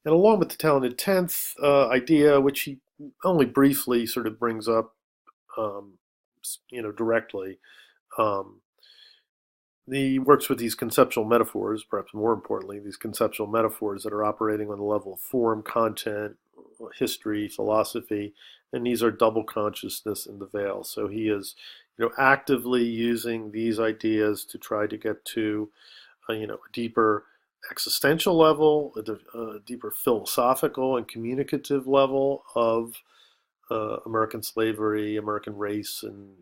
And along with the talented tenth idea, which he only briefly sort of brings up, um, directly, um, he works with these conceptual metaphors, perhaps more importantly, these conceptual metaphors that are operating on the level of form, content, history, philosophy, and these are double consciousness in the veil. So he is, actively using these ideas to try to get to, a deeper existential level, a deeper philosophical and communicative level of American slavery, American race, and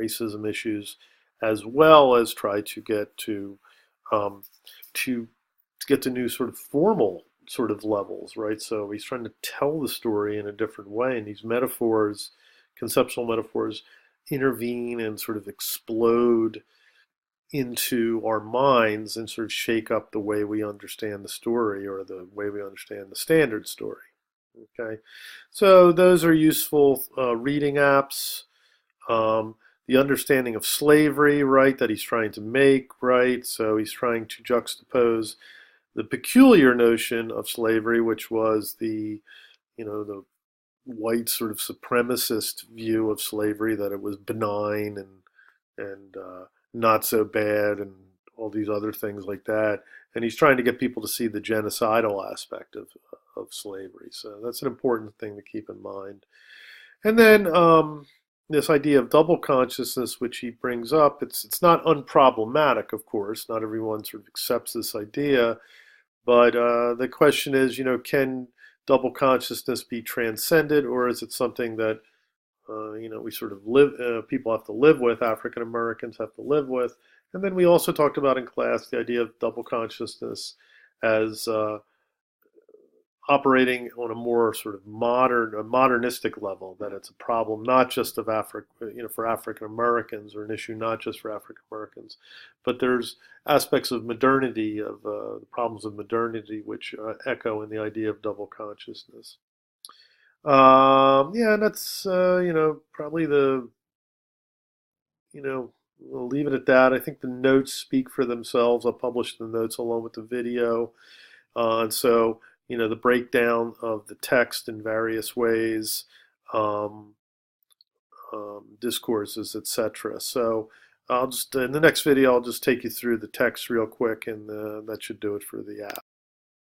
racism issues, as well as try to get um, to get to new sort of formal sort of levels, right? So he's trying to tell the story in a different way, and these metaphors, conceptual metaphors, intervene and sort of explode into our minds and sort of shake up the way we understand the story or the way we understand the standard story. Okay, so those are useful reading apps. Um, the understanding of slavery, right, that he's trying to make, right? So he's trying to juxtapose the peculiar notion of slavery, which was the white sort of supremacist view of slavery, that it was benign and not so bad and all these other things like that. And he's trying to get people to see the genocidal aspect of slavery. So that's an important thing to keep in mind. And then this idea of double consciousness, which he brings up, it's not unproblematic, of course. Not everyone sort of accepts this idea, but the question is, can double consciousness be transcended, or is it something that we sort of live, people have to live with, African Americans have to live with. And then we also talked about in class the idea of double consciousness as operating on a more sort of modernistic level, that it's a problem not just of Africa, for African Americans, or an issue not just for African Americans, but there's aspects of modernity, of the problems of modernity, which echo in the idea of double consciousness. Yeah, and that's probably we'll leave it at that. I think the notes speak for themselves. I'll publish the notes along with the video, and so the breakdown of the text in various ways, um, discourses, etc. So I'll just in the next video I'll just take you through the text real quick, and that should do it for the app.